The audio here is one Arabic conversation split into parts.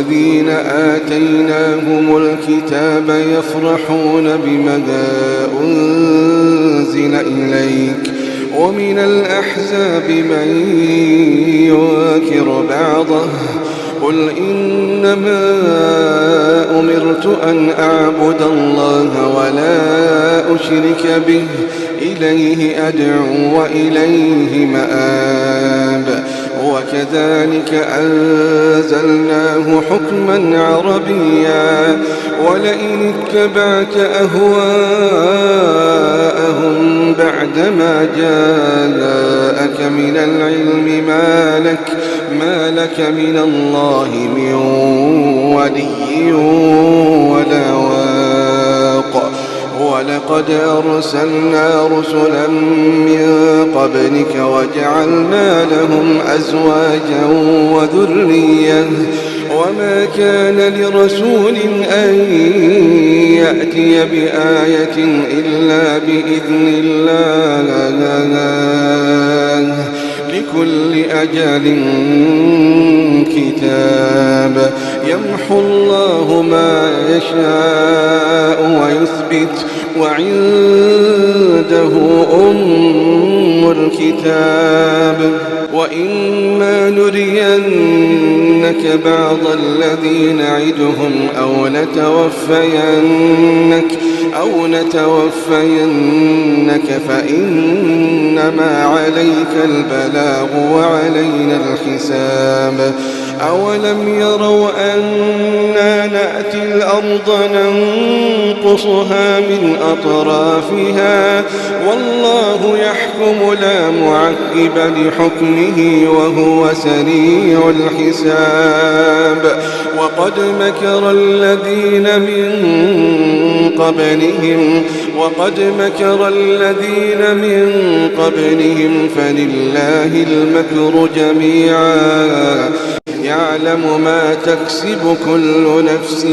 والذين آتيناهم الكتاب يفرحون بما أنزل إليك ومن الأحزاب من ينكر بعضه قل إنما أمرت أن أعبد الله ولا أشرك به إليه أدعو وإليه مآب وكذلك أنزلناه حكما عربيا ولئن اتبعت أهواءهم بعدما جاءك من العلم ما لك من الله من ولي ولا واق ولقد أرسلنا رسلا من قبلك وجعلنا لهم أزواجا وذرية وما كان لرسول أن يأتي بآية إلا بإذن الله لكل أجل كتاب يمحو الله ما يشاء ويثبت وعنده أم الكتاب وإما نرينك بعض الذي نعدهم أو نتوفينك فإنما عليك البلاغ وعلينا الحساب أولم يروا أنا نأتي الأرض ننقصها من أطرافها والله يحكم لا معقب لحكمه وهو سريع الحساب وقد مكر الذين من قبلهم فلله المكر جميعا يعلم ما تكسب كل نفس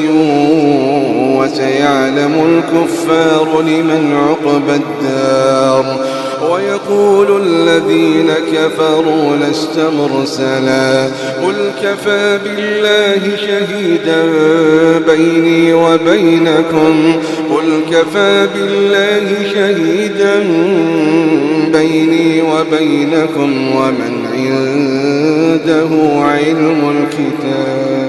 وسيعلم الكفار لمن عقبى الدار ويقول الذين كفروا لست مرسلا قل كفى بالله شهيدا بيني وبينكم ومن عنده علم الكتاب.